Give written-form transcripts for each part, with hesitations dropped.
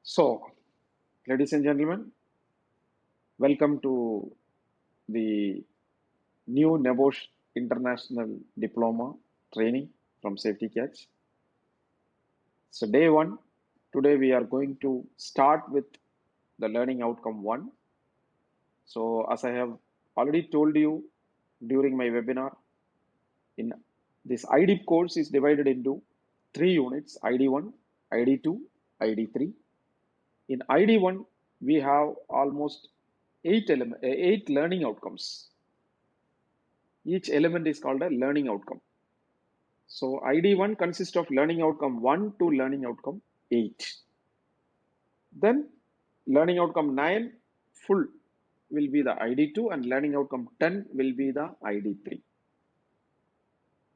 So, ladies and gentlemen, welcome to the new NEBOSH International Diploma training from Safety Catch. So, day one, today we are going to start with the learning outcome one. So, as I have already told you during my webinar, in this IDIP course is divided into three units: ID1, ID2, ID3. In ID1, we have almost eight learning outcomes. Each element is called a learning outcome. So ID1 consists of learning outcome 1 to learning outcome 8. Then learning outcome 9 full will be the ID2 and learning outcome 10 will be the ID3.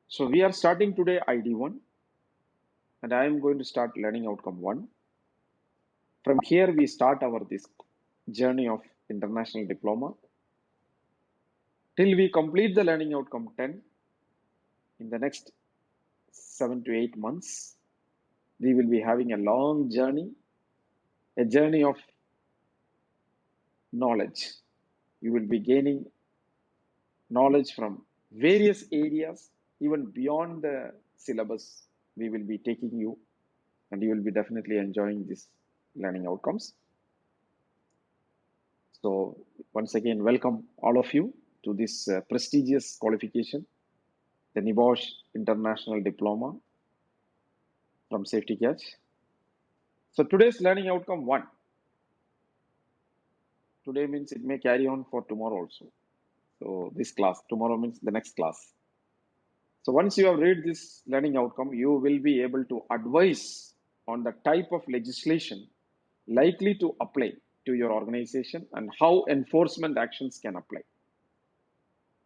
So we are starting today ID1 and I am going to start learning outcome 1. From here we start our this journey of international diploma till we complete the learning outcome 10 in the next 7 to 8 months. We will be having a long journey, a journey of knowledge. You will be gaining knowledge from various areas, even beyond the syllabus. We will be taking you, and you will be definitely enjoying these learning outcomes. So, once again, welcome all of you to this prestigious qualification, the NEBOSH International Diploma from Safety Catch. So, today's learning outcome 1. Today means it may carry on for tomorrow also. So this class, tomorrow means the next class. So once you have read this learning outcome, you will be able to advise on the type of legislation likely to apply to your organization and how enforcement actions can apply.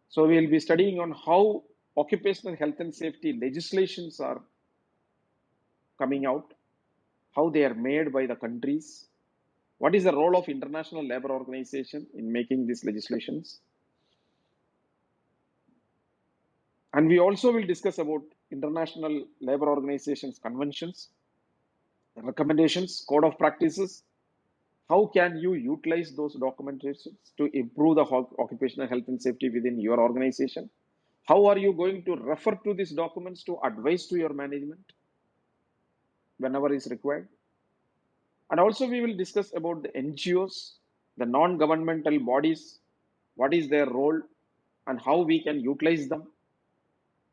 So we will be studying on how occupational health and safety legislations are coming out, how they are made by the countries, what is the role of International Labour Organization in making these legislations. And we also will discuss about International Labour Organization's conventions, recommendations, code of practices. How can you utilize those documentations to improve the occupational health and safety within your organization? How are you going to refer to these documents to advise to your management whenever is required? And also we will discuss about the NGOs, the non-governmental bodies, what is their role and how we can utilize them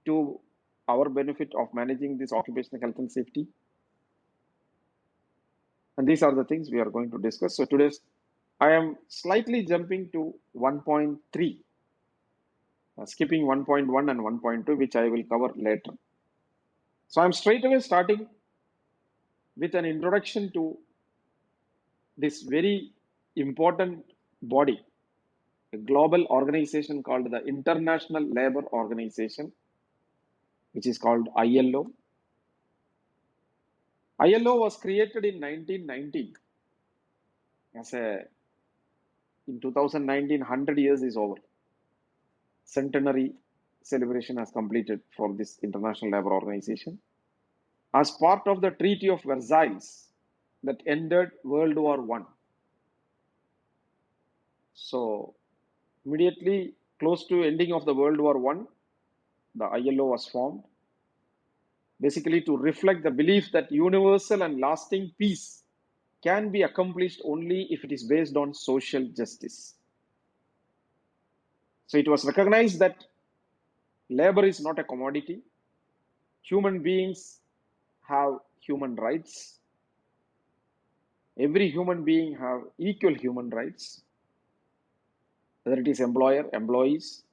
to our benefit of managing this occupational health and safety. And these are the things we are going to discuss. So today's, I am slightly jumping to 1.3, skipping 1.1 and 1.2, which I will cover later. So I'm straight away starting with an introduction to this very important body, a global organization called the International Labour Organization, which is called ILO. ILO was created in 1990 as a, in 2019, 100 years is over. Centenary celebration has completed for this International Labour Organization. As part of the Treaty of Versailles that ended World War I. So immediately close to ending of the World War I, the ILO was formed, basically to reflect the belief that universal and lasting peace can be accomplished only if it is based on social justice. So it was recognized that labor is not a commodity. Human beings have human rights. Every human being have equal human rights, whether it is employer, employees.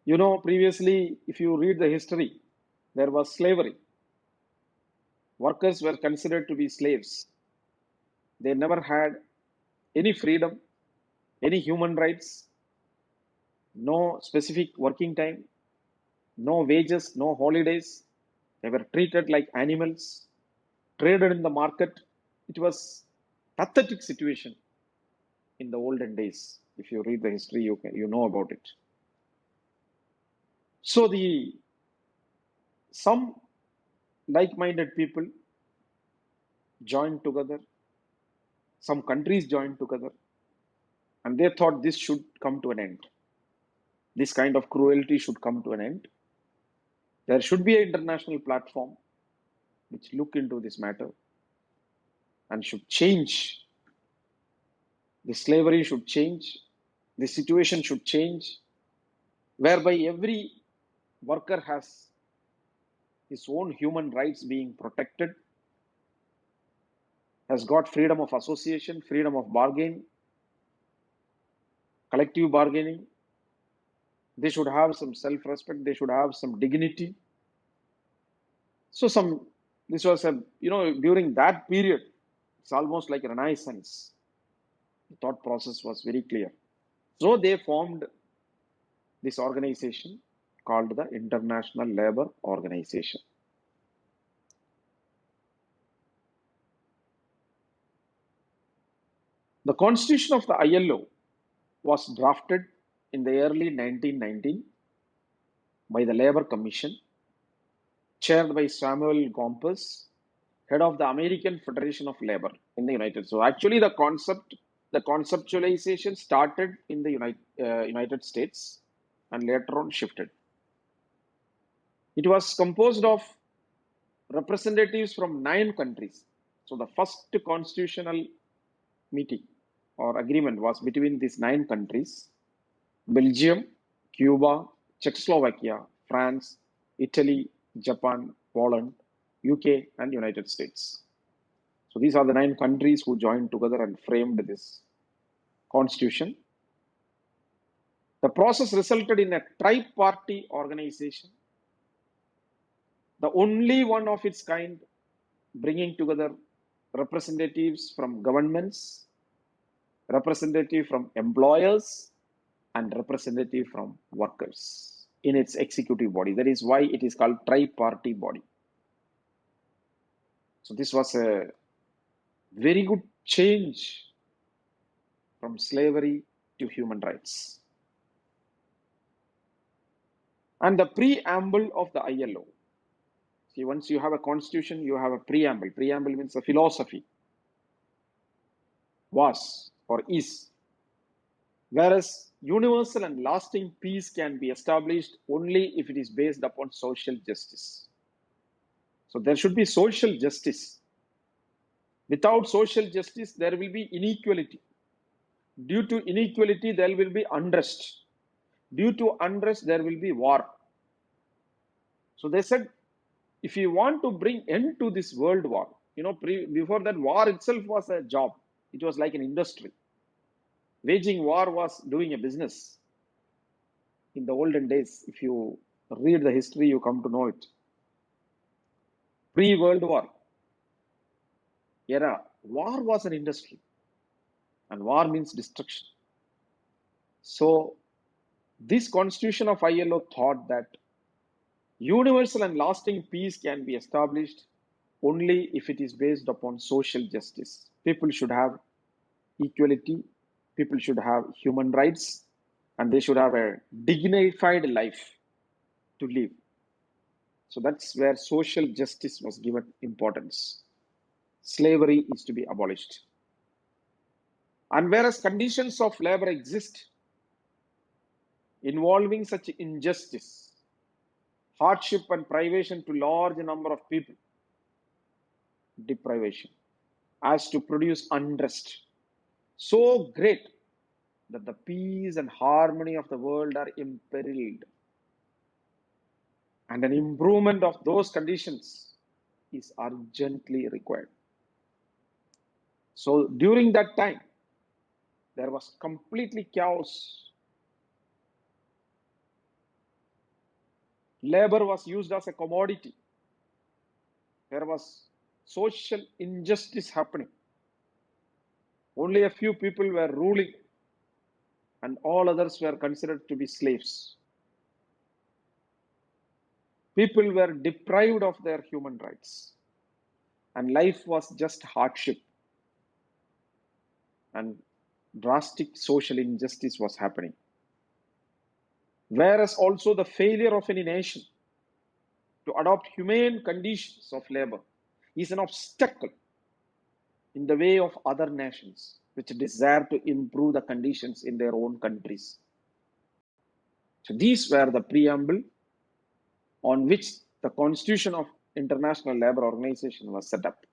You know, previously, if you read the history, there was slavery. Workers were considered to be slaves. They never had any freedom, any human rights, no specific working time, no wages, no holidays. They were treated like animals, traded in the market. It was a pathetic situation in the olden days. If you read the history, you know about it. So some like-minded people, joined together, some countries joined together, and they thought this should come to an end. This kind of cruelty should come to an end. There should be an international platform which look into this matter and should change. The slavery should change. The situation should change, whereby every worker has his own human rights being protected, has got freedom of association, freedom of bargaining, collective bargaining. They should have some self-respect. They should have some dignity. So this was during that period, it's almost like a renaissance. The thought process was very clear. So they formed this organization called the International Labour Organization. The constitution of the ILO was drafted in the early 1919 by the Labour Commission, chaired by Samuel Gompers, head of the American Federation of Labor in the United States. So actually the conceptualization started in the United States and later on shifted. It was composed of representatives from 9 countries. So the first constitutional meeting or agreement was between these 9 countries: Belgium, Cuba, Czechoslovakia, France, Italy, Japan, Poland, UK, and United States. So these are the 9 countries who joined together and framed this constitution. The process resulted in a tri-party organization, the only one of its kind, bringing together representatives from governments, representative from employers, and representative from workers in its executive body. That is why it is called tri-party body. So this was a very good change from slavery to human rights. And the preamble of the ILO. See, once you have a constitution, you have a preamble. Preamble means a philosophy. Was or is. Whereas universal and lasting peace can be established only if it is based upon social justice. So there should be social justice. Without social justice, there will be inequality. Due to inequality, there will be unrest. Due to unrest, there will be war. So they said, if you want to bring end to this world war, before that, war itself was a job. It was like an industry. Waging war was doing a business. In the olden days, if you read the history, you come to know it. Pre-World War era, war was an industry. And war means destruction. So this constitution of ILO thought that universal and lasting peace can be established only if it is based upon social justice. People should have equality, people should have human rights, and they should have a dignified life to live. So that's where social justice was given importance. Slavery is to be abolished. And whereas conditions of labor exist involving such injustice, hardship and privation to large number of people, deprivation, as to produce unrest so great that the peace and harmony of the world are imperiled. And an improvement of those conditions is urgently required. So during that time, there was completely chaos. Labor was used as a commodity. There was social injustice happening. Only a few people were ruling, and all others were considered to be slaves. People were deprived of their human rights, and life was just hardship. And drastic social injustice was happening. Whereas also the failure of any nation to adopt humane conditions of labor is an obstacle in the way of other nations which desire to improve the conditions in their own countries. So these were the preamble on which the Constitution of International Labour Organization was set up.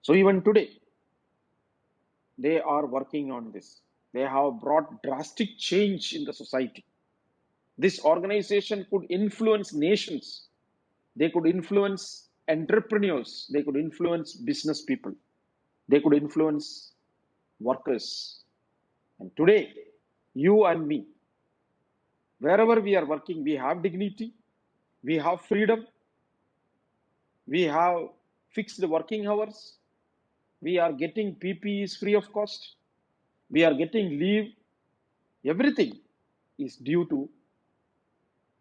So even today, they are working on this. They have brought drastic change in the society. This organization could influence nations. They could influence entrepreneurs. They could influence business people. They could influence workers. And today, you and me, wherever we are working, we have dignity, we have freedom, we have fixed working hours, we are getting PPEs free of cost, we are getting leave. Everything is due to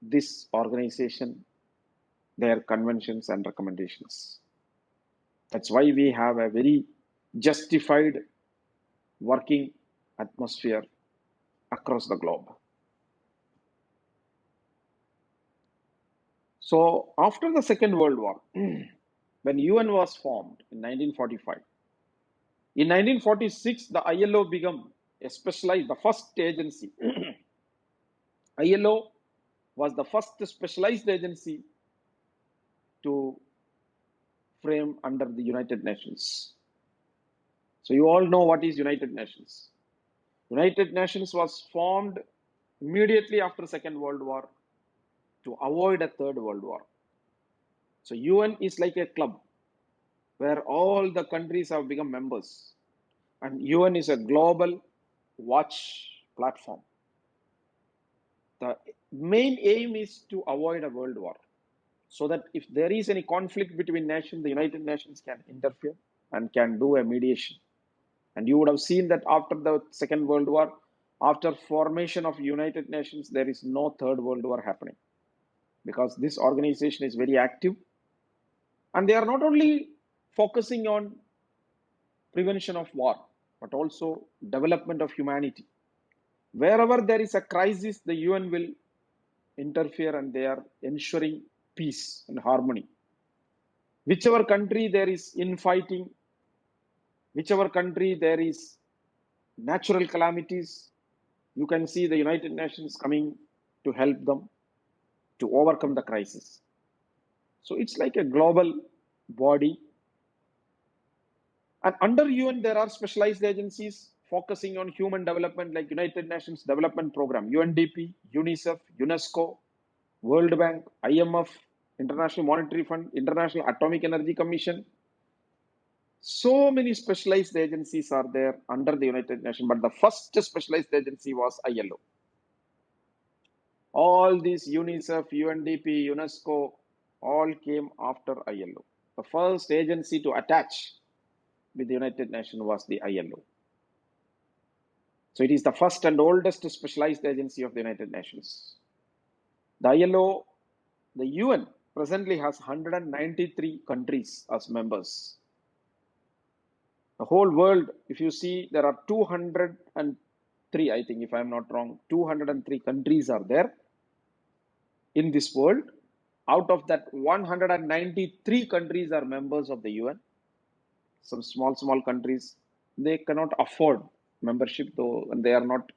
this organization, their conventions and recommendations. That's why we have a very justified working atmosphere across the globe. So after the Second World War, when UN was formed in 1945, in 1946, the ILO became a specialized, the first agency. ILO was the first specialized agency to frame under the United Nations. So you all know what is United Nations. United Nations was formed immediately after Second World War to avoid a Third World War. So UN is like a club where all the countries have become members. And UN is a global watch platform. The main aim is to avoid a world war, so that if there is any conflict between nations, the United Nations can interfere and can do a mediation. And you would have seen that after the Second World War, after formation of United Nations, there is no Third World War happening, because this organization is very active. And they are not only focusing on prevention of war, but also development of humanity. Wherever there is a crisis, the UN will interfere, and they are ensuring peace and harmony. Whichever country there is infighting, whichever country there is natural calamities, you can see the United Nations coming to help them to overcome the crisis. So it's like a global body. And under UN, there are specialized agencies focusing on human development, like United Nations Development Program, UNDP, UNICEF, UNESCO, World Bank, IMF, International Monetary Fund, International Atomic Energy Commission. So many specialized agencies are there under the United Nations, but the first specialized agency was ILO. All these UNICEF, UNDP, UNESCO, all came after ILO. The first agency to attach with the United Nations was the ILO. So it is the first and oldest specialized agency of the United Nations. The ILO, the UN presently has 193 countries as members. The whole world, if you see, there are 203, I think, if I'm not wrong, 203 countries are there in this world. Out of that, 193 countries are members of the UN. Some small countries, they cannot afford membership, though, and they are not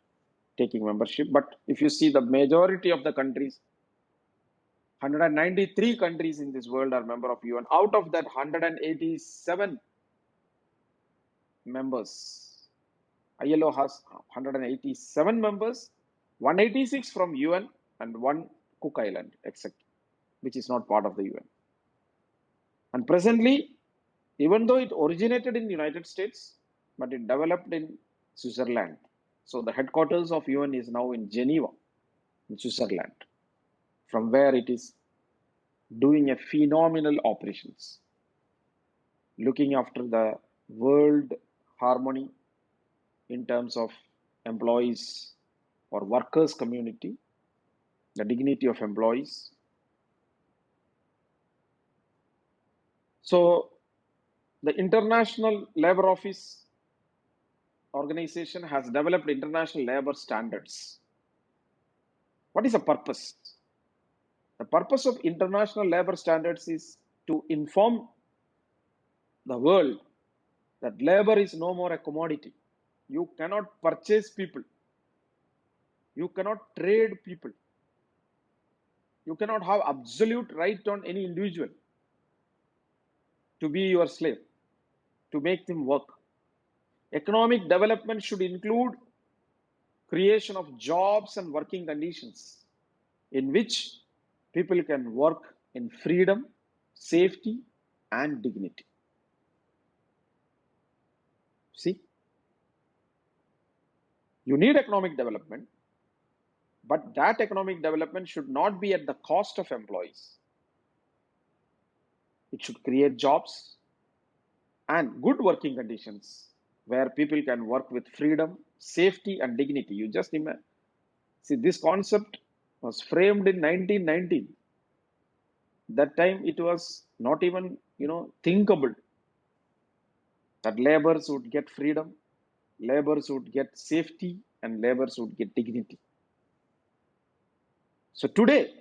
taking membership. But if you see the majority of the countries, 193 countries in this world are member of UN. Out of that, 187 members. ILO has 187 members, 186 from UN and one Cook Island, except, which is not part of the UN. And presently, even though it originated in the United States, but it developed in Switzerland. So the headquarters of UN is now in Geneva, in Switzerland, from where it is doing a phenomenal operations, looking after the world harmony in terms of employees or workers community, the dignity of employees. So the International Labour Office organization has developed international labor standards. What is the purpose? The purpose of international labor standards is to inform the world that labor is no more a commodity. You cannot purchase people. You cannot trade people. You cannot have absolute right on any individual to be your slave, to make them work. Economic development should include creation of jobs and working conditions in which people can work in freedom, safety, and dignity. See, you need economic development, but that economic development should not be at the cost of employees. It should create jobs and good working conditions where people can work with freedom, safety, and dignity. You just imagine. See, this concept was framed in 1919. That time it was not even, thinkable that laborers would get freedom, laborers would get safety, and laborers would get dignity. So today,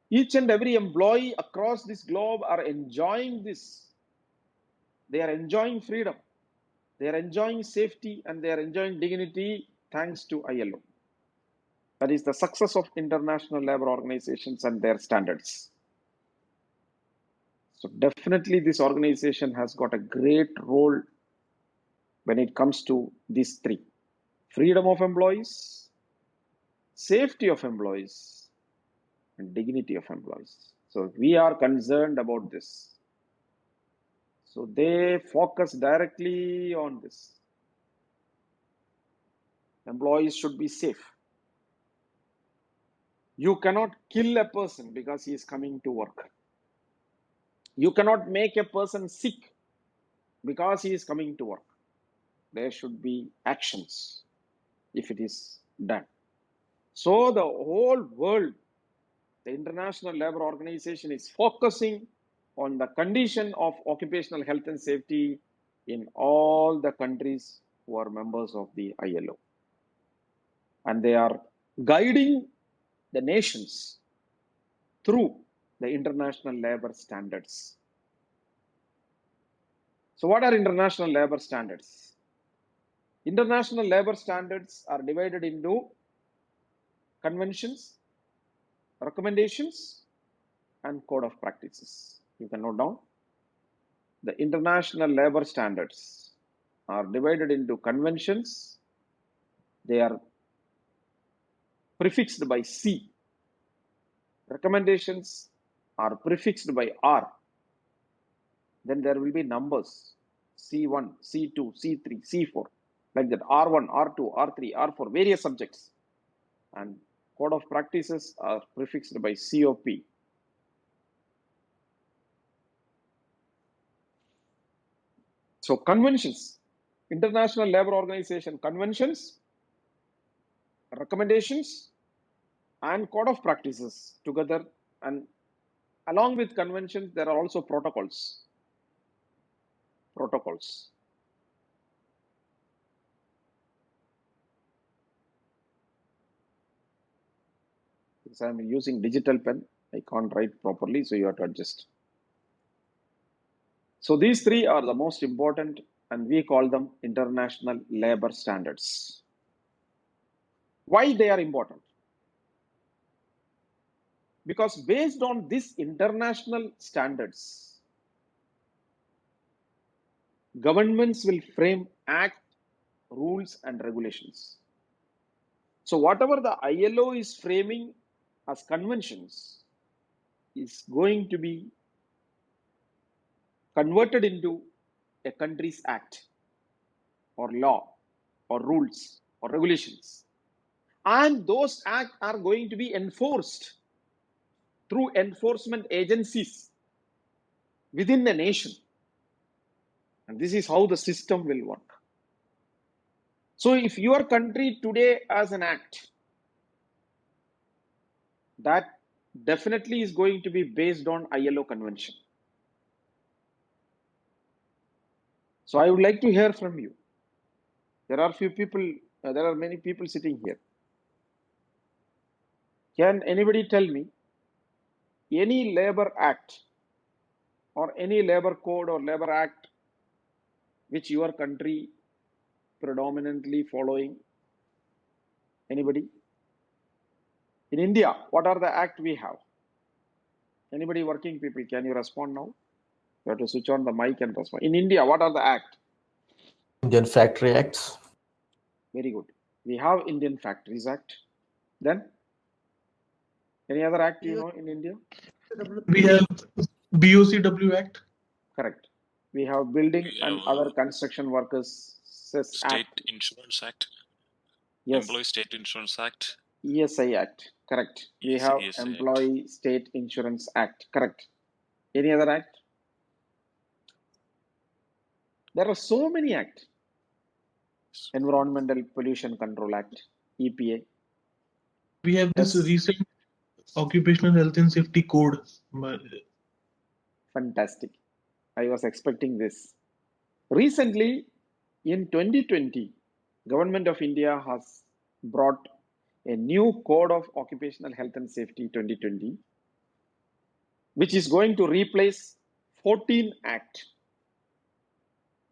each and every employee across this globe are enjoying this. They are enjoying freedom. They are enjoying safety and they are enjoying dignity thanks to ILO. That is the success of international labor organizations and their standards. So definitely this organization has got a great role when it comes to these three: freedom of employees, safety of employees, and dignity of employees. So we are concerned about this. So they focus directly on this. Employees should be safe. You cannot kill a person because he is coming to work. You cannot make a person sick because he is coming to work. There should be actions if it is done. So the whole world, the International Labour Organization, is focusing on the condition of occupational health and safety in all the countries who are members of the ILO. And they are guiding the nations through the international labor standards. So what are international labor standards? International labor standards are divided into conventions, recommendations, and code of practices. You can note down. The international labor standards are divided into conventions. They are prefixed by C. Recommendations are prefixed by R. Then there will be numbers: C1, C2, C3, C4, like that, R1, R2, R3, R4, various subjects. And code of practices are prefixed by COP. So conventions, International Labour Organization conventions, recommendations, and code of practices together. And along with conventions, there are also protocols. Because I'm using digital pen, I can't write properly, so you have to adjust. So these three are the most important, and we call them international labor standards. Why they are important? Because based on these international standards, governments will frame act, rules, and regulations. So whatever the ILO is framing as conventions is going to be converted into a country's act or law or rules or regulations. And those acts are going to be enforced through enforcement agencies within the nation. And this is how the system will work. So if your country today has an act, that definitely is going to be based on ILO convention. So I would like to hear from you. There are many people sitting here. Can anybody tell me any labor act or any labor code or labor act which your country predominantly following? Anybody? In India, what are the act we have? Anybody working people, can you respond now? You have to switch on the mic and respond. In India, what are the act? Indian Factory Acts. Very good. We have Indian Factories Act. Then, any other act you know in India? We have BOCW Act. Correct. We have Building We and have Other Construction Workers State Act. Insurance Act. Yes. Employee State Insurance Act. ESI Act. Correct. We Yes, have ESI Act. Employee State Insurance Act. Correct. Any other act? There are so many acts. Environmental Pollution Control Act, EPA. We have this Yes. recent Occupational Health and Safety Code. Fantastic. I was expecting this. Recently, in 2020, Government of India has brought a new Code of Occupational Health and Safety 2020, which is going to replace 14 Act.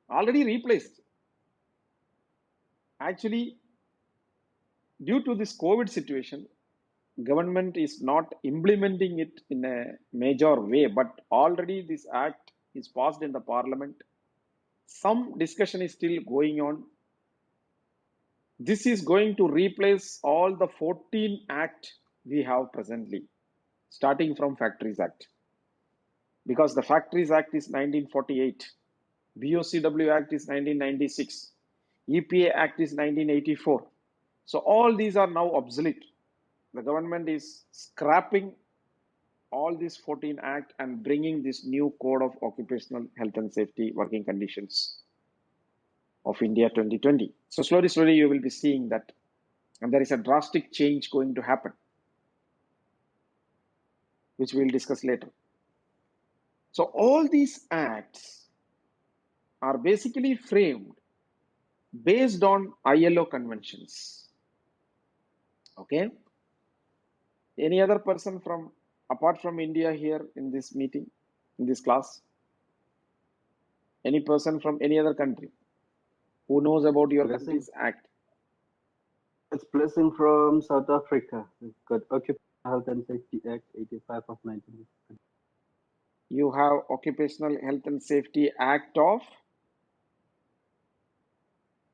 Already replaced. Actually, due to this COVID situation, government is not implementing it in a major way, but already this act is passed in the parliament. Some discussion is still going on. This is going to replace all the 14 act we have presently, starting from Factories Act. Because the Factories Act is 1948, BOCW Act is 1996, EPA Act is 1984. So all these are now obsolete. The government is scrapping all these 14 Act and bringing this new Code of Occupational Health and Safety Working Conditions of India 2020. So slowly you will be seeing that, and there is a drastic change going to happen, which we will discuss later. So all these acts are basically framed based on ILO conventions. Okay. Any other person from apart from India here in this meeting, in this class? Any person from any other country who knows about your country's act? It's blessing from South Africa. We've got Occupational Health and Safety Act 85 of 1990. You have Occupational Health and Safety Act of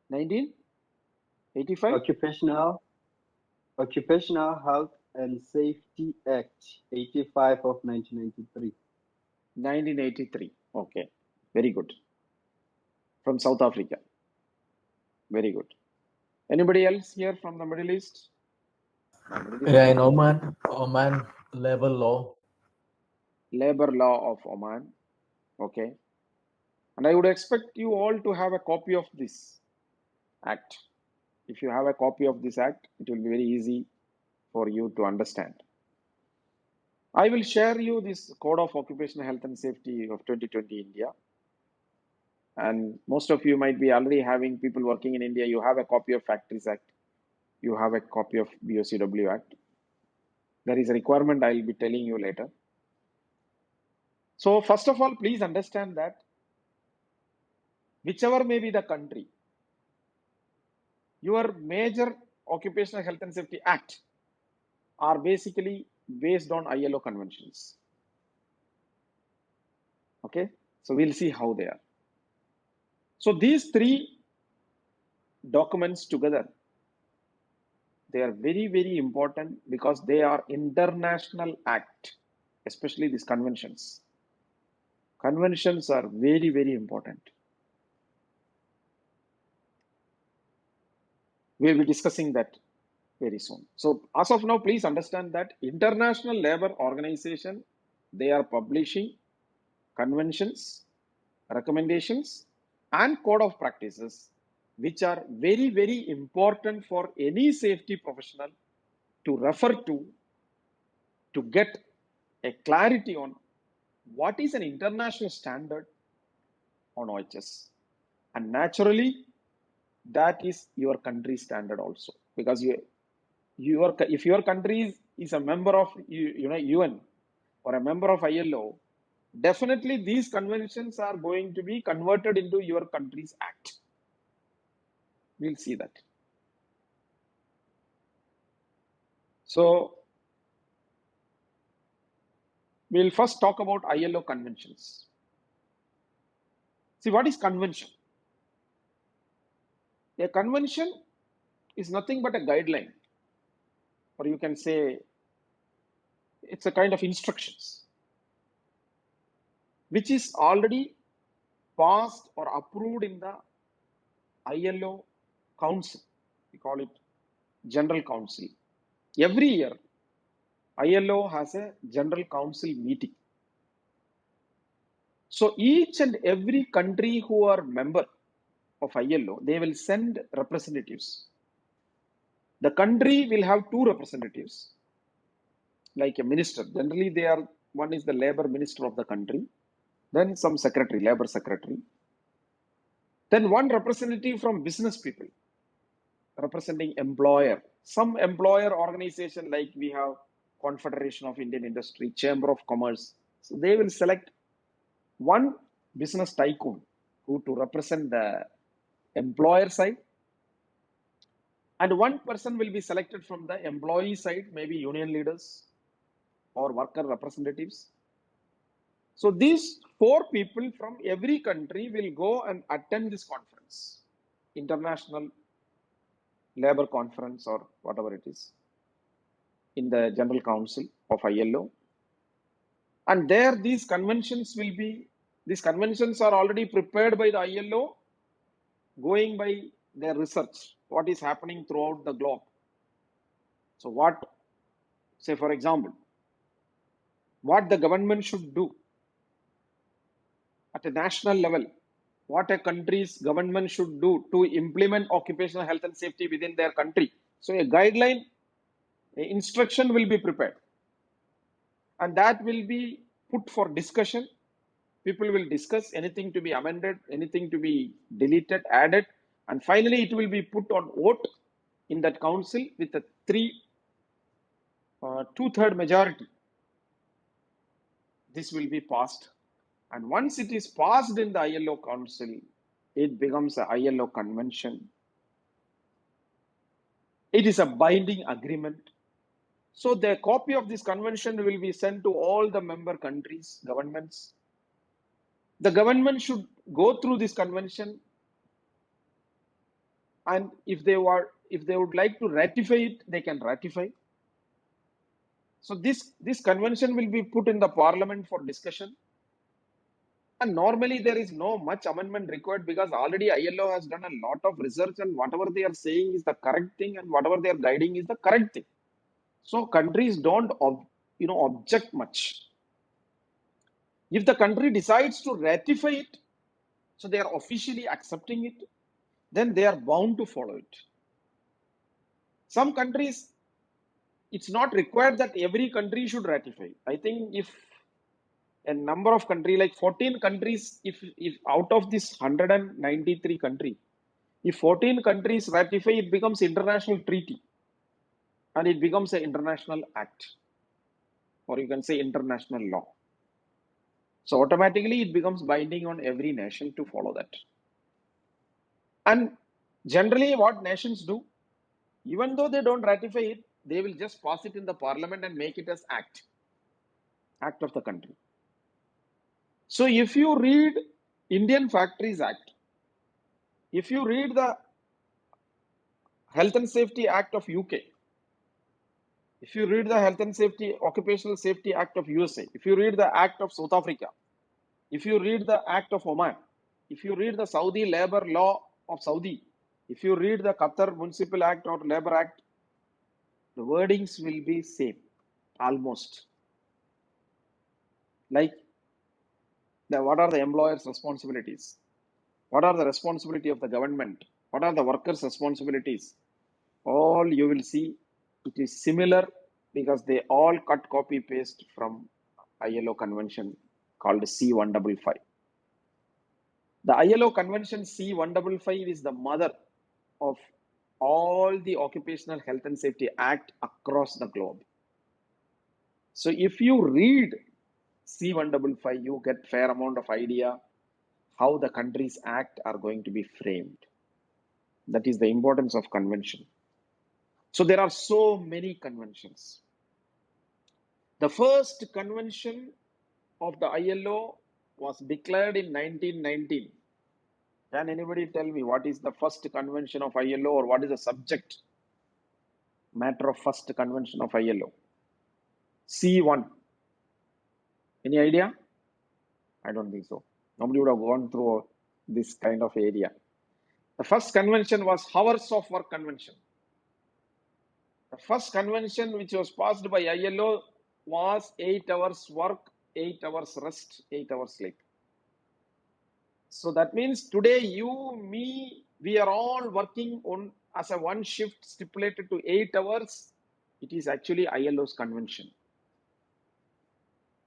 1985? Occupational Health and Safety Act 85 of 1993. 1983. Okay. Very good. From South Africa. Very good. Anybody else here from the Middle East? Yeah, in Oman labor law. Labor law of Oman. Okay. And I would expect you all to have a copy of this act. If you have a copy of this act, it will be very easy for you to understand. I will share you this Code of Occupational Health and Safety of 2020 India. And most of you might be already having people working in India. You have a copy of Factories Act. You have a copy of BOCW Act. There is a requirement I will be telling you later. So first of all, please understand that whichever may be the country, your major Occupational Health and Safety Act are basically based on ILO conventions. Okay, so we'll see how they are. So these three documents together, they are very, very important because they are international act, especially these conventions. Conventions are very, very important. We'll be discussing that very soon. So as of now, please understand that International Labour Organization, they are publishing conventions, recommendations, and code of practices, which are very, very important for any safety professional to refer to get a clarity on what is an international standard on OHS. And naturally, that is your country standard also, because if your country is a member of UN or a member of ILO, definitely these conventions are going to be converted into your country's act. We'll see that. So we'll first talk about ILO conventions. See, what is convention? A convention is nothing but a guideline, or you can say it's a kind of instructions, which is already passed or approved in the ILO Council. We call it General Council. Every year, ILO has a General Council meeting. So each and every country who are member of ILO, they will send representatives. The country will have two representatives, like a minister. Generally, one is the labor minister of the country, then some secretary, labor secretary. Then one representative from business people, representing employer. Some employer organization, like we have Confederation of Indian Industry, Chamber of Commerce. So they will select one business tycoon who to represent the employer side, and one person will be selected from the employee side, maybe union leaders or worker representatives. So these four people from every country will go and attend this conference, International Labor Conference or whatever it is, in the General Council of ILO. And there these conventions are already prepared by the ILO, going by their research, what is happening throughout the globe. So say for example, what the government should do at a national level, what a country's government should do to implement occupational health and safety within their country. So a guideline, an instruction will be prepared, and that will be put for discussion. People will discuss anything to be amended, anything to be deleted, added, and finally it will be put on vote in that council with a two-third majority. This will be passed, and once it is passed in the ILO Council, it becomes an ILO convention. It is a binding agreement. So the copy of this convention will be sent to all the member countries, governments. The government should go through this convention, and if they would like to ratify it, they can ratify. So this convention will be put in the parliament for discussion. And normally there is no much amendment required, because already ILO has done a lot of research, and whatever they are saying is the correct thing, and whatever they are guiding is the correct thing. So countries don't object much. If the country decides to ratify it, so they are officially accepting it, then they are bound to follow it. Some countries, it's not required that every country should ratify. I think if a number of countries, like 14 countries, if out of this 193 countries, if 14 countries ratify, it becomes international treaty, and it becomes an international act, or you can say international law. So automatically it becomes binding on every nation to follow that. And generally what nations do, even though they don't ratify it, they will just pass it in the parliament and make it as act of the country. So if you read Indian Factories Act, if you read the Health and Safety Act of UK, if you read the Health and Safety, Occupational Safety Act of USA, if you read the Act of South Africa, if you read the Act of Oman, if you read the Saudi Labor Law of Saudi, if you read the Qatar Municipal Act or Labor Act, the wordings will be same, almost. Like, what are the employer's responsibilities? What are the responsibility of the government? What are the workers' responsibilities? All you will see, it is similar, because they all cut, copy, paste from ILO convention called C155. The ILO convention C155 is the mother of all the Occupational Health and Safety Act across the globe. So if you read C155, you get fair amount of idea how the country's act are going to be framed. That is the importance of convention. So there are so many conventions. The first convention of the ILO was declared in 1919. Can anybody tell me what is the first convention of ILO, or what is the subject matter of first convention of ILO? C1. Any idea? I don't think so. Nobody would have gone through this kind of area. The first convention was Hours of Work Convention. The first convention which was passed by ILO was 8 hours work, 8 hours rest, 8 hours sleep. So that means today you, me, we are all working on as a one shift stipulated to 8 hours. It is actually ILO's convention.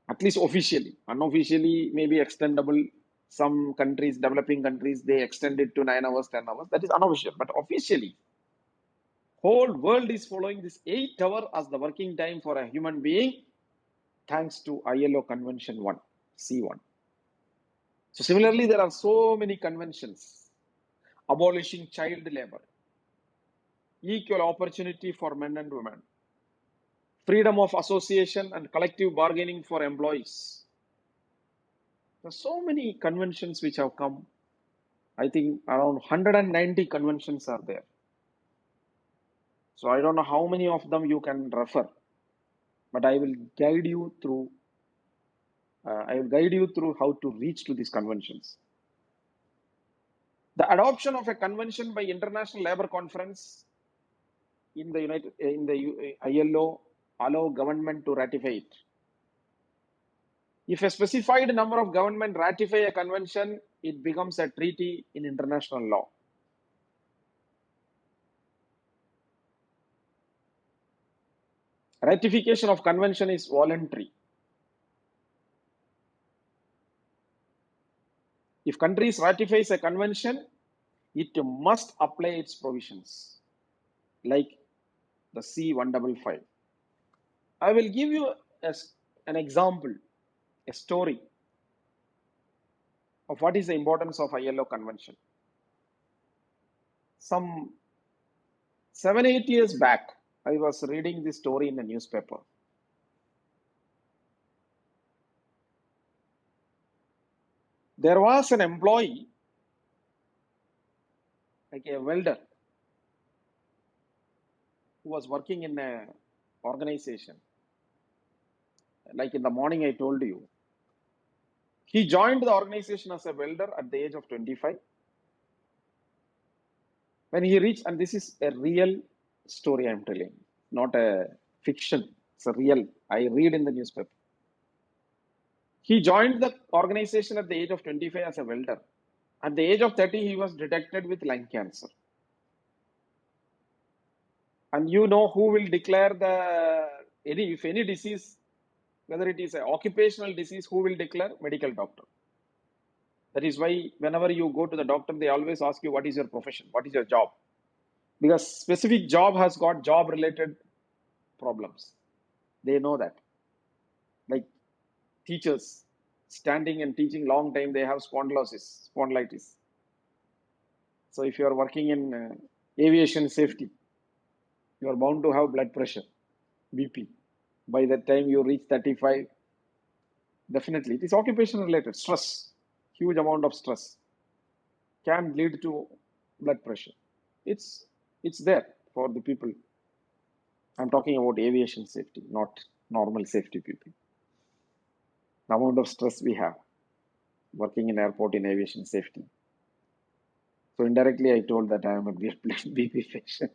At least officially. Unofficially, maybe extendable. Some countries, developing countries, they extend it to 9 hours, 10 hours. That is unofficial. But officially, whole world is following this 8 hour as the working time for a human being, thanks to ILO Convention 1, C1. So similarly, there are so many conventions. Abolishing child labor, equal opportunity for men and women, freedom of association and collective bargaining for employees. There are so many conventions which have come. I think around 190 conventions are there. So I don't know how many of them you can refer, but I will guide you through. How to reach to these conventions. The adoption of a convention by International Labour Conference in the ILO allow government to ratify it. If a specified number of governments ratify a convention, it becomes a treaty in international law. Ratification of convention is voluntary. If countries ratifies a convention, it must apply its provisions, like the C155. I will give you an example, a story of what is the importance of ILO convention. Some 7-8 years back, I was reading this story in a newspaper. There was an employee, like a welder, who was working in an organization. Like in the morning, I told you. He joined the organization as a welder at the age of 25. When he reached, and this is a real story I'm telling, not a fiction, it's a real, I read in the newspaper. He joined the organization at the age of 25 as a welder. At the age of 30, he was detected with lung cancer. And you know who will declare if any disease, whether it is an occupational disease, who will declare? Medical doctor. That is why whenever you go to the doctor, they always ask you, what is your profession? What is your job? Because specific job has got job-related problems. They know that. Like teachers, standing and teaching long time, they have spondylitis. So if you are working in aviation safety, you are bound to have blood pressure, BP. By the time you reach 35, definitely it is occupation related. Stress, huge amount of stress can lead to blood pressure. It's there for the people. I'm talking about aviation safety, not normal safety people. The amount of stress we have working in airport in aviation safety. So indirectly, I told that I am a BP patient.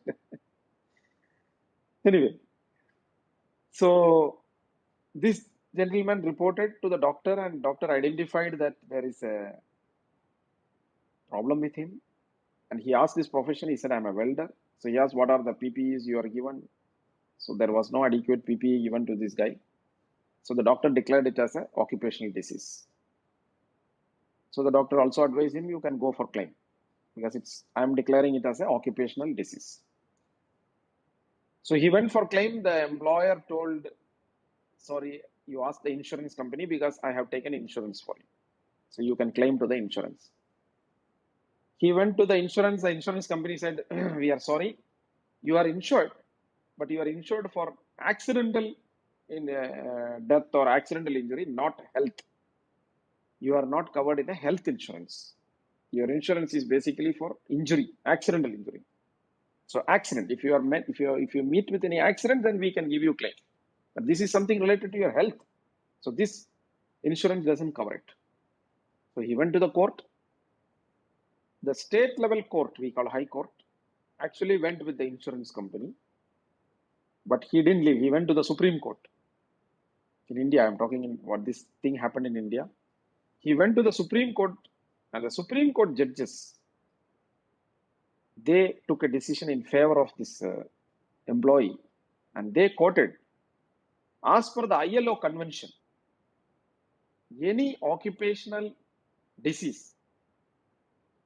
Anyway, so this gentleman reported to the doctor, and doctor identified that there is a problem with him. And he asked this profession. He said, I'm a welder. So he asked, what are the PPEs you are given? So there was no adequate PPE given to this guy. So the doctor declared it as an occupational disease. So the doctor also advised him, you can go for claim, because I'm declaring it as an occupational disease. So he went for claim. The employer told, sorry, you ask the insurance company because I have taken insurance for you. So you can claim to the insurance. He went to the insurance company said, we are sorry, you are insured, but you are insured for accidental death or accidental injury, not health. You are not covered in a health insurance. Your insurance is basically for injury, accidental injury. So accident, if you meet with any accident, then we can give you claim. But this is something related to your health. So this insurance doesn't cover it. So he went to the court. The state level court, we call high court, actually went with the insurance company. But he didn't leave. He went to the Supreme Court. In India, I'm talking in what this thing happened in India. He went to the Supreme Court, and the Supreme Court judges, they took a decision in favor of this employee, and they quoted, as per the ILO convention, any occupational disease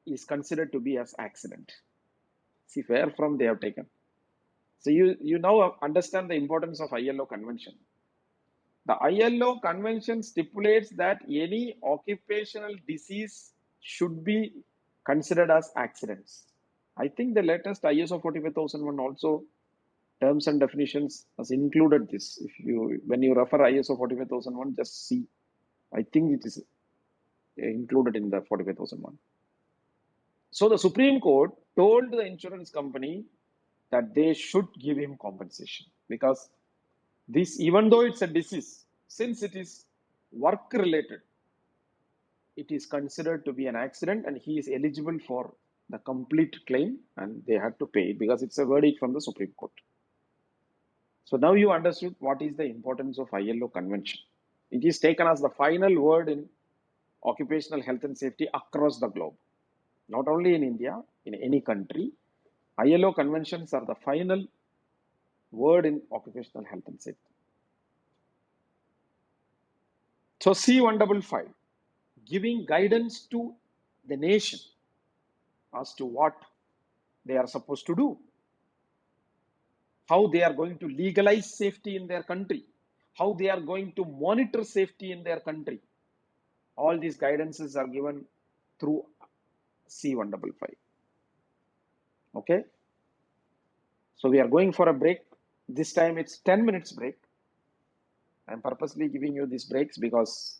is considered to be as accident. See where from they have taken. So you now understand the importance of ILO convention. The ILO convention stipulates that any occupational disease should be considered as accidents. I think the latest ISO 45001 also terms and definitions has included this. When you refer ISO 45001, just see. I think it is included in the 45001. So the Supreme Court told the insurance company that they should give him compensation because this, even though it's a disease, since it is work related, it is considered to be an accident and he is eligible for the complete claim and they had to pay it because it's a verdict from the Supreme Court. So now you understood what is the importance of ILO convention. It is taken as the final word in occupational health and safety across the globe. Not only in India, in any country, ILO conventions are the final word in occupational health and safety. So C155, giving guidance to the nation as to what they are supposed to do, how they are going to legalize safety in their country, how they are going to monitor safety in their country. All these guidances are given through C155. Okay. So we are going for a break. This time it's 10 minutes break. I'm purposely giving you these breaks because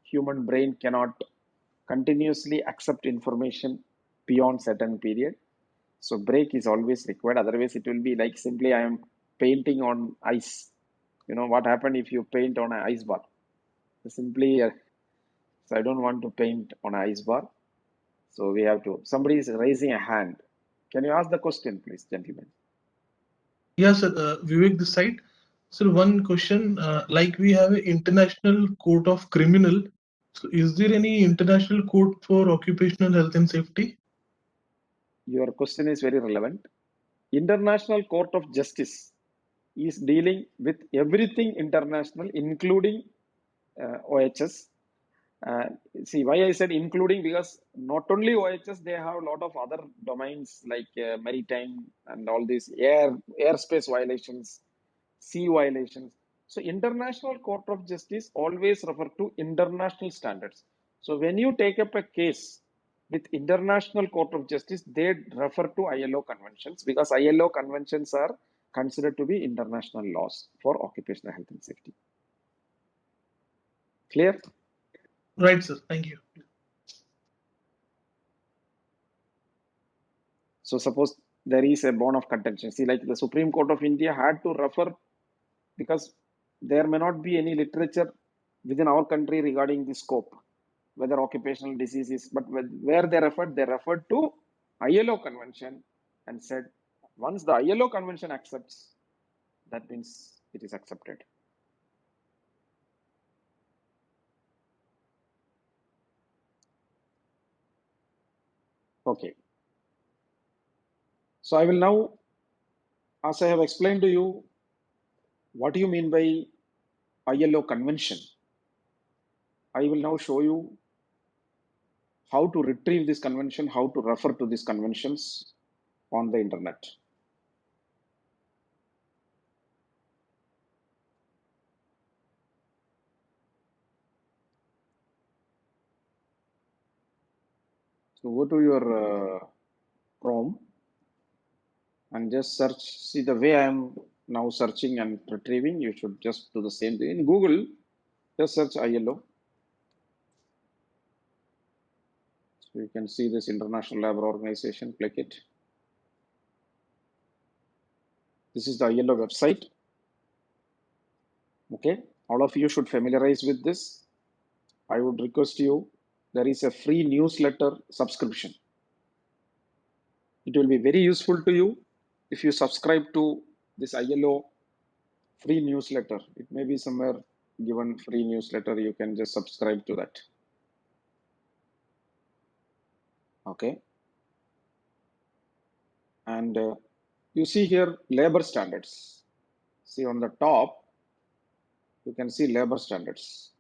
human brain cannot continuously accept information beyond certain period. So break is always required. Otherwise, it will be like simply I am painting on ice. You know what happened if you paint on an ice bar? Simply, so I don't want to paint on an ice bar. So we have to. Somebody is raising a hand. Can you ask the question, please, gentlemen? Yes, sir. Vivek this side. So one question, like we have an international court of criminal. So is there any international court for occupational health and safety? Your question is very relevant. International Court of Justice is dealing with everything international, including OHS. See why I said including, because not only OHS, they have a lot of other domains like maritime and all these airspace violations, sea violations. So International Court of Justice always refer to international standards. So when you take up a case with International Court of Justice, they refer to ILO conventions because ILO conventions are considered to be international laws for occupational health and safety. Clear? Right, sir. Thank you. So suppose there is a bone of contention. See, like the Supreme Court of India had to refer because there may not be any literature within our country regarding the scope, whether occupational disease is, but where they referred to ILO convention and said, once the ILO convention accepts, that means it is accepted. Okay. So I will now, as I have explained to you, what do you mean by ILO convention? I will now show you how to retrieve this convention, how to refer to these conventions on the internet. So go to your Chrome and just search. See the way I am now searching and retrieving, you should just do the same thing. In Google, just search ILO. So you can see this International Labour Organization, click it. This is the ILO website. Okay, all of you should familiarize with this. I would request you, there is a free newsletter subscription. It will be very useful to you if you subscribe to this ILO free newsletter. It may be somewhere given free newsletter, you can just subscribe to that. Okay. And you see here labor standards. See on the top, you can see labor standards.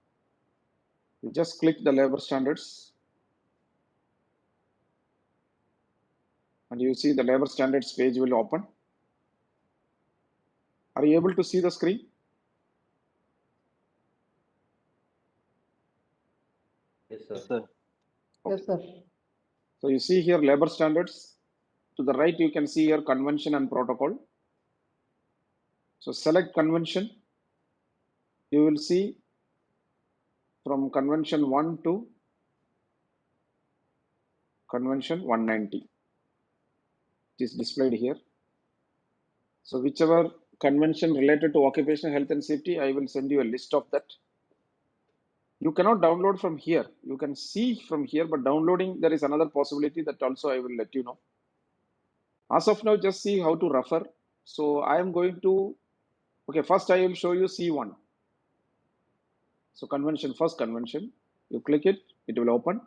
You just click the labor standards and you see the labor standards page will open. Are you able to see the screen? Yes, sir. Okay. Yes, sir. So you see here labor standards. To the right, you can see here convention and protocol. So select convention. You will see from convention 1 to convention 190. It is displayed here. So whichever convention related to occupational health and safety, I will send you a list of that. You cannot download from here. You can see from here, but downloading, there is another possibility that also I will let you know. As of now, just see how to refer. So I am going to, okay, first I will show you C1. So convention, first convention, you click it, it will open.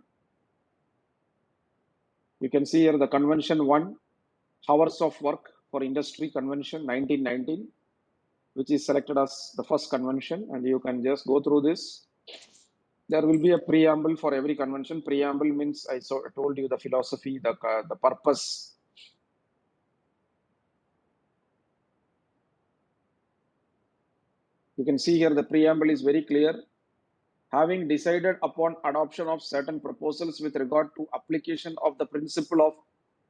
You can see here the convention 1, hours of work for industry convention 1919, which is selected as the first convention, and you can just go through this. There will be a preamble for every convention. Preamble means I told you the philosophy, the purpose. You can see here the preamble is very clear. Having decided upon adoption of certain proposals with regard to application of the principle of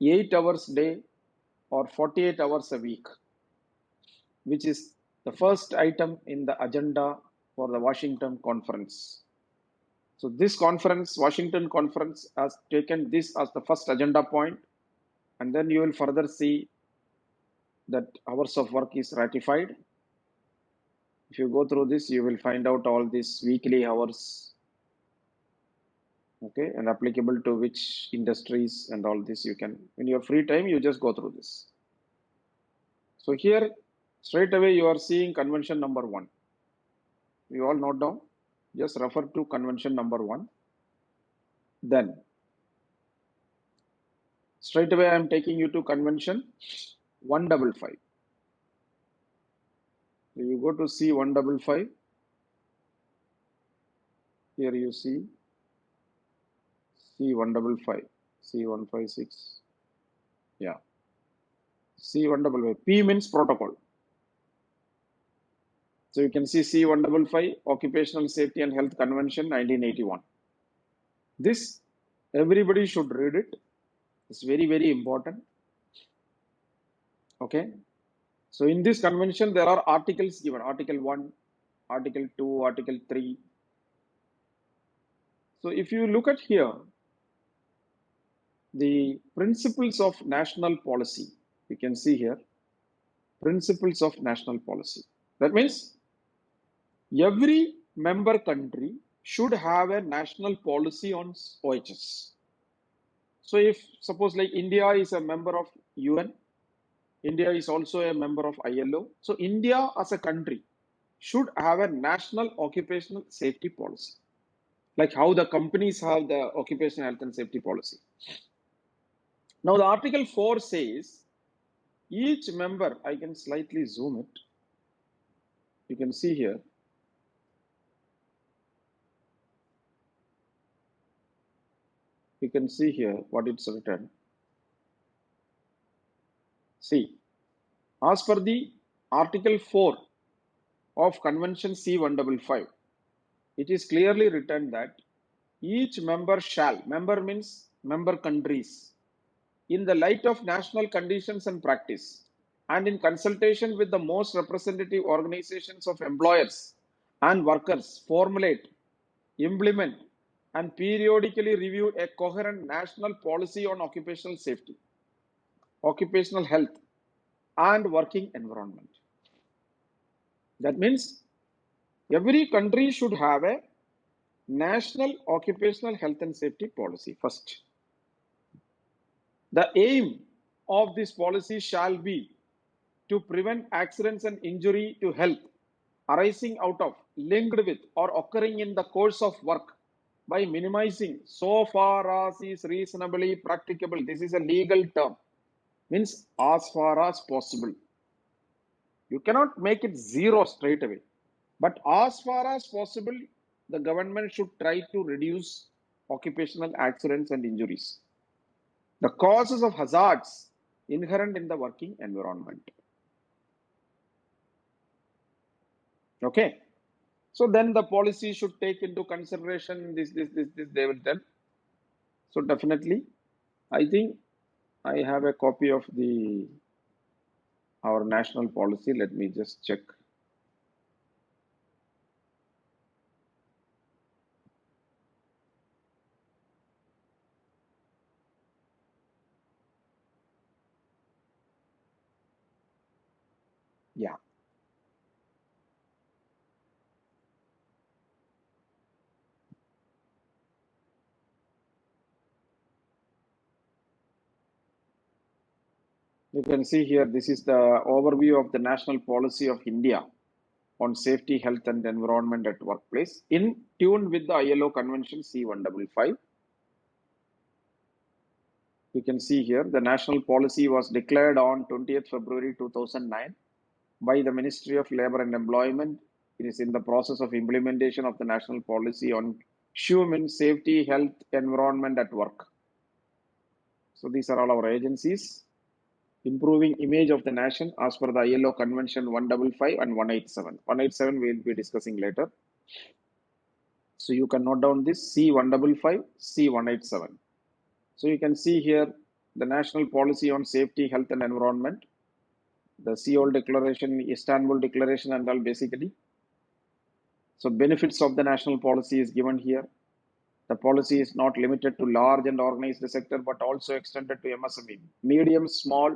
8 hours a day or 48 hours a week, which is the first item in the agenda for the Washington Conference. So this conference, Washington Conference, has taken this as the first agenda point, and then you will further see that hours of work is ratified. If you go through this, you will find out all these weekly hours, okay, and applicable to which industries and all this. You can, in your free time, you just go through this. So here, straight away, you are seeing convention number 1. You all note down, just refer to convention number 1. Then, straight away, I am taking you to convention 155. So you go to C155. Here you see C155, C156. Yeah. C155. P means protocol. So you can see C155, Occupational Safety and Health Convention 1981. This, everybody should read it. It's very, very important. Okay. So in this convention, there are articles given. Article 1, Article 2, Article 3. So if you look at here, the principles of national policy, you can see here, principles of national policy. That means every member country should have a national policy on OHS. So if suppose like India is a member of UN, India is also a member of ILO. So India as a country should have a national occupational safety policy, like how the companies have the occupational health and safety policy. Now the Article 4 says each member, I can slightly zoom it. You can see here. You can see here what it's written. See, as per the Article 4 of Convention C155, it is clearly written that each member shall, member means member countries, in the light of national conditions and practice, and in consultation with the most representative organizations of employers and workers, formulate, implement, and periodically review a coherent national policy on occupational safety, occupational health, and working environment. That means every country should have a national occupational health and safety policy first. The aim of this policy shall be to prevent accidents and injury to health arising out of, linked with, or occurring in the course of work by minimizing so far as is reasonably practicable. This is a legal term, means as far as possible. You cannot make it zero straight away, but as far as possible, the government should try to reduce occupational accidents and injuries, the causes of hazards inherent in the working environment. Okay. So then the policy should take into consideration this, they will tell. So definitely, I think I have a copy of our national policy. Let me just check. Yeah. You can see here, this is the overview of the national policy of India on safety, health, and environment at workplace in tune with the ILO Convention C155. You can see here, the national policy was declared on 20th February 2009 by the Ministry of Labour and Employment. It is in the process of implementation of the national policy on human safety, health, environment at work. So these are all our agencies. Improving image of the nation as per the ILO Convention 155 and 187. 187 we will be discussing later. So you can note down this C155, C187. So you can see here the national policy on safety, health, and environment. The Seoul Declaration, Istanbul Declaration, and all basically. So benefits of the national policy is given here. The policy is not limited to large and organized sector, but also extended to MSME, medium, small,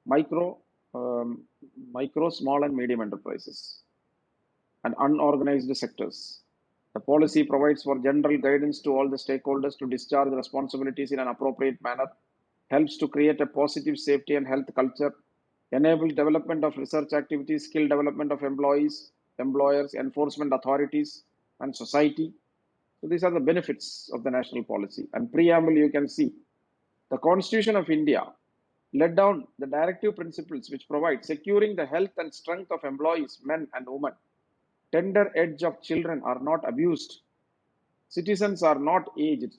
micro, small, and medium enterprises, and unorganized sectors. The policy provides for general guidance to all the stakeholders to discharge responsibilities in an appropriate manner, helps to create a positive safety and health culture, enable development of research activities, skill development of employees, employers, enforcement authorities, and society. So these are the benefits of the national policy. And preamble, you can see the Constitution of India laid down the directive principles which provide securing the health and strength of employees, men and women. Tender age of children are not abused. Citizens are not aged,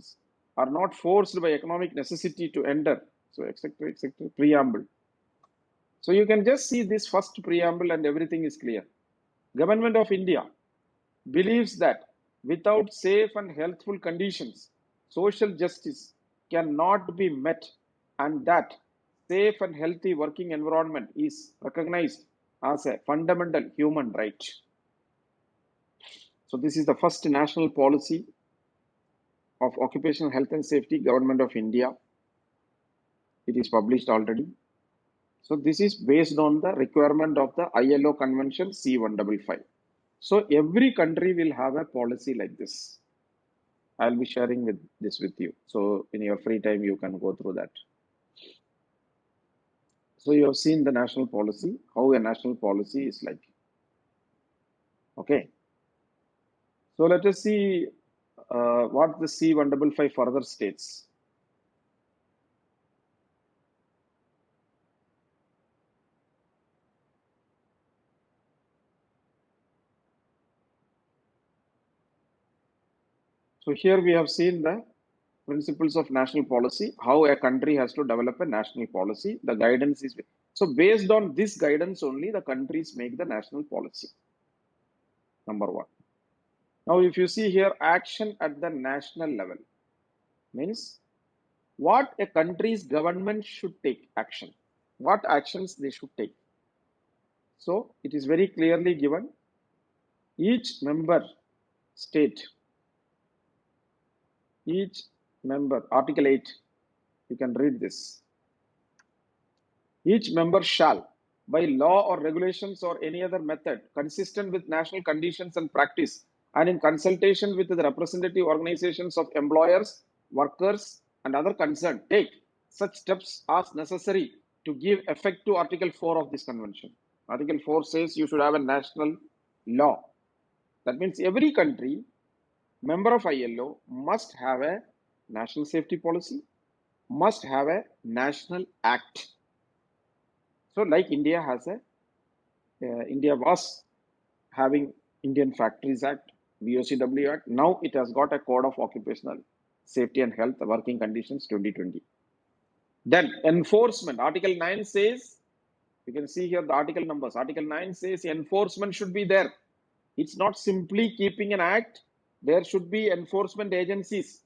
are not forced by economic necessity to enter. So, etc., etc., preamble. So you can just see this first preamble and everything is clear. Government of India believes that without safe and healthful conditions, social justice cannot be met, and that safe and healthy working environment is recognized as a fundamental human right. So this is the first national policy of occupational health and safety, Government of India. It is published already. So this is based on the requirement of the ILO Convention C155. So every country will have a policy like this. I'll be sharing this with you. So in your free time, you can go through that. So you have seen the national policy, how a national policy is like. Okay. So let us see what the C155 further states. So here we have seen the principles of national policy, how a country has to develop a national policy. The guidance is, so based on this guidance only, the countries make the national policy. Number one. Now, if you see here, action at the national level means what a country's government should take action, what actions they should take. So it is very clearly given. Each member state, each member, Article 8, you can read this. Each member shall, by law or regulations or any other method consistent with national conditions and practice, and in consultation with the representative organizations of employers, workers, and other concerned, take such steps as necessary to give effect to Article 4 of this convention. Article 4 says you should have a national law. That means every country, member of ILO, must have a national safety policy, must have a national act. So like India has India was having Indian Factories Act, BOCW Act. Now it has got a Code of Occupational Safety and Health Working Conditions 2020. Then enforcement, Article 9 says, you can see here the article numbers. Article 9 says enforcement should be there. It's not simply keeping an act. There should be enforcement agencies.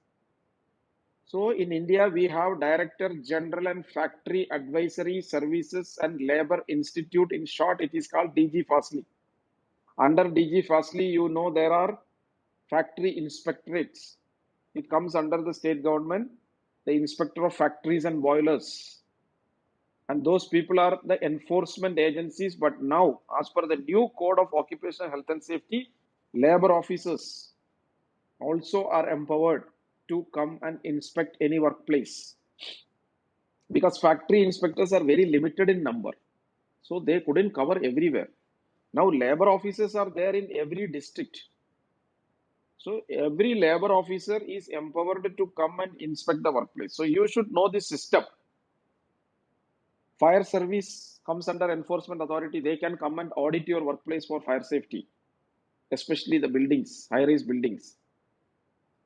So in India, we have Director General and Factory Advisory Services and Labor Institute. In short, it is called DG FASLI. Under DG FASLI, you know there are factory inspectorates. It comes under the state government, the inspector of factories and boilers. And those people are the enforcement agencies. But now, as per the new Code of Occupational Health and Safety, labor officers also are empowered to come and inspect any workplace, because factory inspectors are very limited in number, so they couldn't cover everywhere. Now labor officers are there in every district, so every labor officer is empowered to come and inspect the workplace. So you should know this system. Fire service comes under enforcement authority. They can come and audit your workplace for fire safety, especially the buildings, high-rise buildings.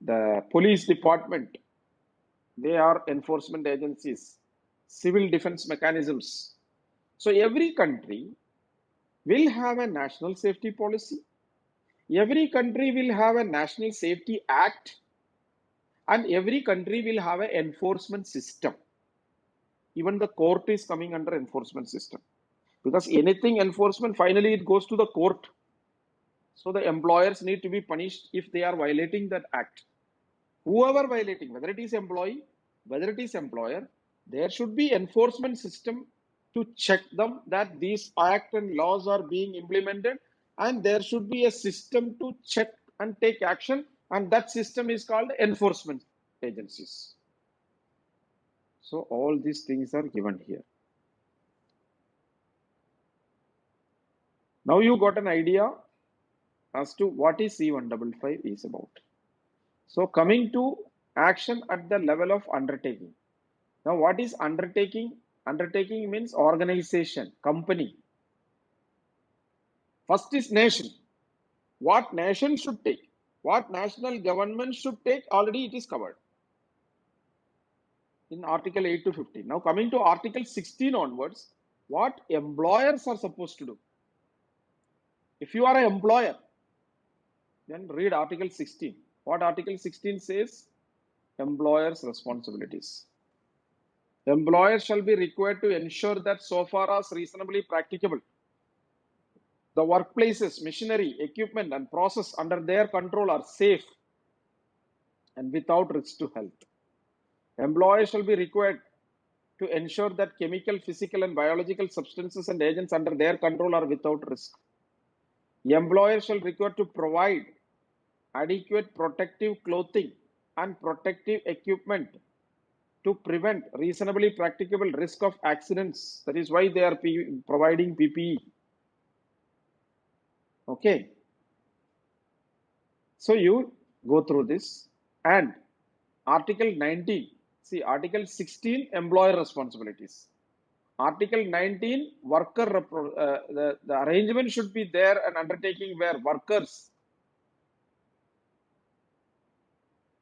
The police department, they are enforcement agencies. Civil defense mechanisms. So every country will have a national safety policy. Every country will have a national safety act. And every country will have an enforcement system. Even the court is coming under enforcement system. Because anything enforcement, finally it goes to the court. So the employers need to be punished if they are violating that act. Whoever violating, whether it is employee, whether it is employer, there should be enforcement system to check them that these act and laws are being implemented, and there should be a system to check and take action, and that system is called enforcement agencies. So all these things are given here. Now you got an idea as to what is C155 is about. So coming to action at the level of undertaking. Now, what is undertaking? Undertaking means organization, company. First is nation. What nation should take? What national government should take? Already it is covered in Article 8 to 15. Now, coming to Article 16 onwards, what employers are supposed to do? If you are an employer, then read Article 16. What Article 16 says? Employers' responsibilities. Employers shall be required to ensure that so far as reasonably practicable, the workplaces, machinery, equipment, and process under their control are safe and without risk to health. Employers shall be required to ensure that chemical, physical, and biological substances and agents under their control are without risk. Employers shall be required to provide adequate protective clothing and protective equipment to prevent reasonably practicable risk of accidents. That is why they are providing PPE. Okay. So you go through this, and Article 19, see Article 16, employer responsibilities. Article 19, worker, the arrangement should be there, an undertaking where workers,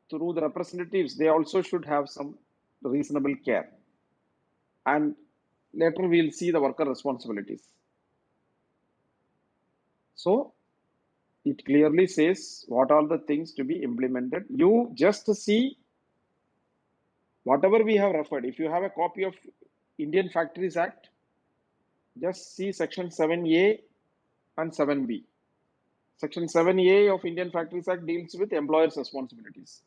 through the representatives, they also should have some reasonable care. And later we'll see the worker responsibilities. So It clearly says what are the things to be implemented. You just see whatever we have referred. If you have a copy of Indian Factories Act, just see section 7A and 7B. Section 7A of Indian Factories Act deals with employer's responsibilities.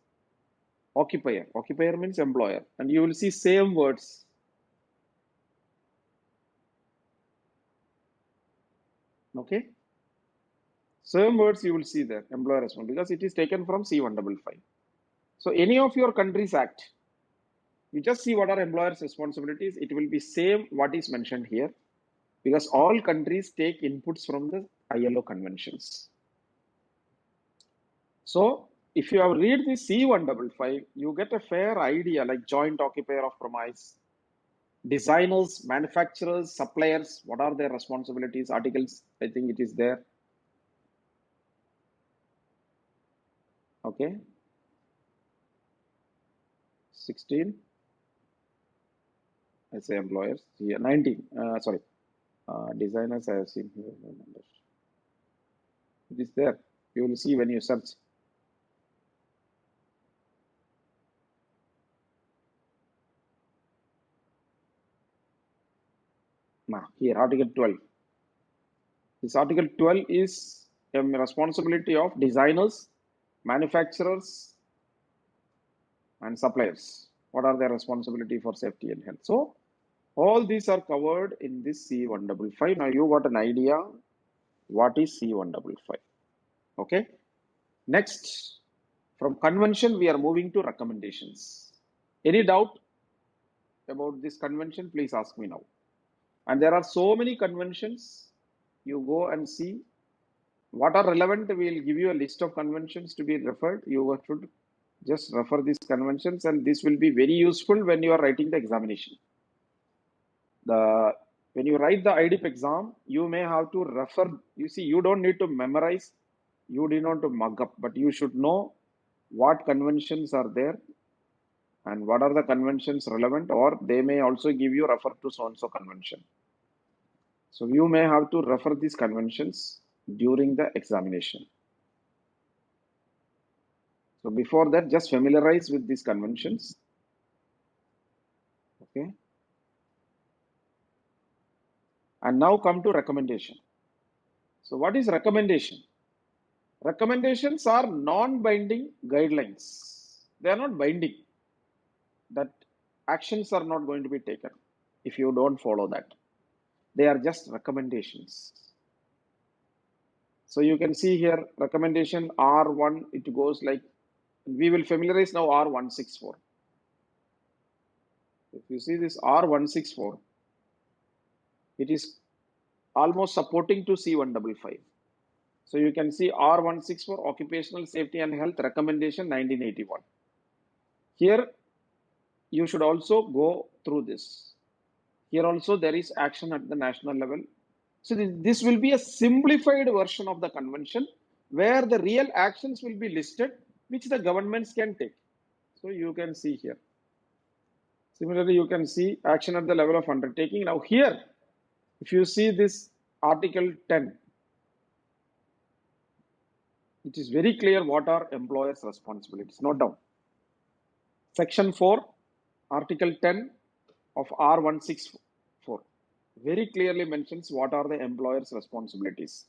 Occupier. Occupier means employer. And you will see same words. Okay. Same words you will see there, employer responsibility, because it is taken from C155. So any of your country's act, you just see what are employer's responsibilities. It will be same what is mentioned here, because all countries take inputs from the ILO conventions. So if you have read the C155, you get a fair idea like joint occupier of premise, designers, manufacturers, suppliers, what are their responsibilities, articles, I think it is there. Okay. 16. I say employers here. 19. Sorry. Designers I have seen here. It is there. You will see when you search. Now, here, Article 12. This Article 12 is a responsibility of designers, manufacturers, and suppliers. What are their responsibility for safety and health? So, all these are covered in this C155. Now, you got an idea what is C155. Okay. Next, from convention, we are moving to recommendations. Any doubt about this convention? Please ask me now. And there are so many conventions. You go and see what are relevant. We will give you a list of conventions to be referred. You should just refer these conventions, and this will be very useful when you are writing the examination. When you write the IDIP exam, you may have to refer. You see, you don't need to memorize. You do not to mug up, but you should know what conventions are there and what are the conventions relevant, or they may also give you refer to so-and-so convention. So you may have to refer these conventions during the examination. So before that, just familiarize with these conventions. Okay. And now come to recommendation. So what is recommendation? Recommendations are non-binding guidelines. They are not binding. That actions are not going to be taken if you don't follow that. They are just recommendations. So you can see here recommendation R1, it goes like, we will familiarize now R164. If you see this R164, it is almost supporting to C155. So you can see R164, Occupational Safety and Health Recommendation 1981. Here you should also go through this. Here also there is action at the national level. So this will be a simplified version of the convention where the real actions will be listed which the governments can take. So you can see here. Similarly, you can see action at the level of undertaking. Now here, if you see this Article 10, it is very clear what are employers' responsibilities. Note down. Section 4, Article 10 of R164 very clearly mentions what are the employer's responsibilities.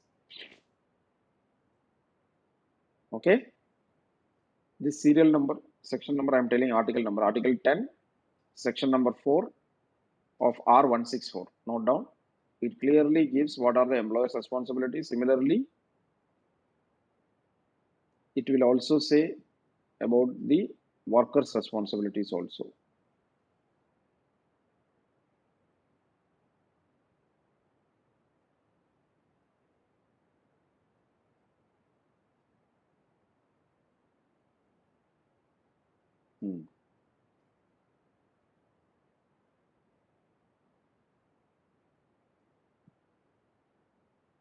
Okay. This serial number, section number, I am telling article number, Article 10, section number 4 of R164. Note down. It clearly gives what are the employer's responsibilities. Similarly, it will also say about the workers' responsibilities also.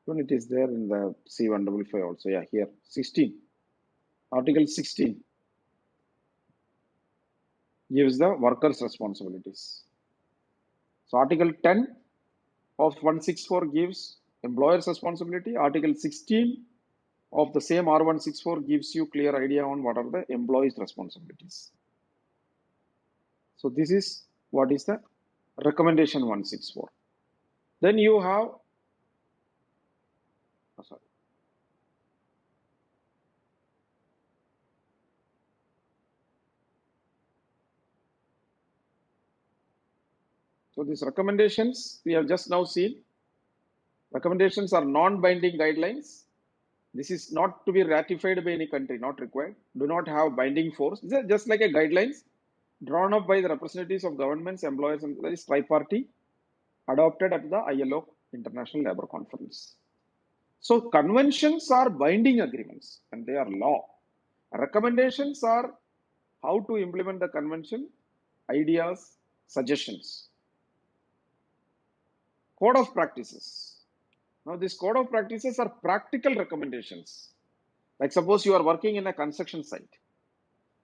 When it is there in the C155 also. Yeah, here 16. Article 16 gives the workers' responsibilities. So Article 10 of 164 gives employer's responsibility. Article 16 of the same R164 gives you clear idea on what are the employee's responsibilities. So this is what is the recommendation 164. Then you have, so these recommendations we have just now seen. Recommendations are non-binding guidelines. This is not to be ratified by any country, not required. Do not have binding force. These are just like a guidelines drawn up by the representatives of governments, employers, and that is triparty, adopted at the ILO International Labour Conference. So conventions are binding agreements and they are law. Recommendations are how to implement the convention, ideas, suggestions. Code of practices. Now, this code of practices are practical recommendations. Like suppose you are working in a construction site.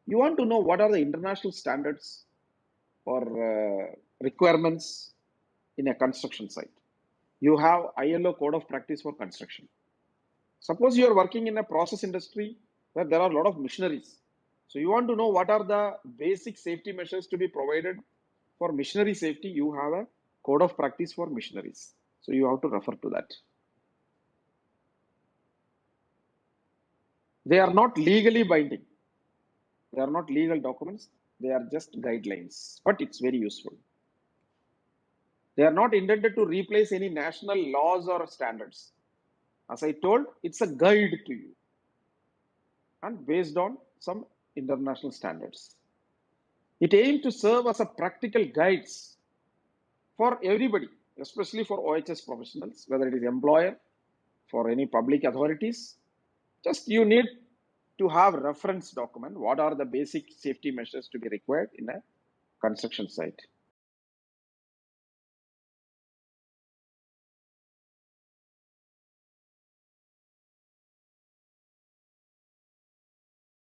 You want to know what are the international standards or requirements in a construction site. You have ILO code of practice for construction. Suppose you are working in a process industry where there are a lot of machineries. So you want to know what are the basic safety measures to be provided for machinery safety. You have a code of practice for machineries. So you have to refer to that. They are not legally binding. They are not legal documents. They are just guidelines, but it's very useful. They are not intended to replace any national laws or standards. As I told, it's a guide to you and based on some international standards. It aims to serve as a practical guides for everybody, especially for OHS professionals, whether it is employer, for any public authorities. Just you need to have reference document. What are the basic safety measures to be required in a construction site?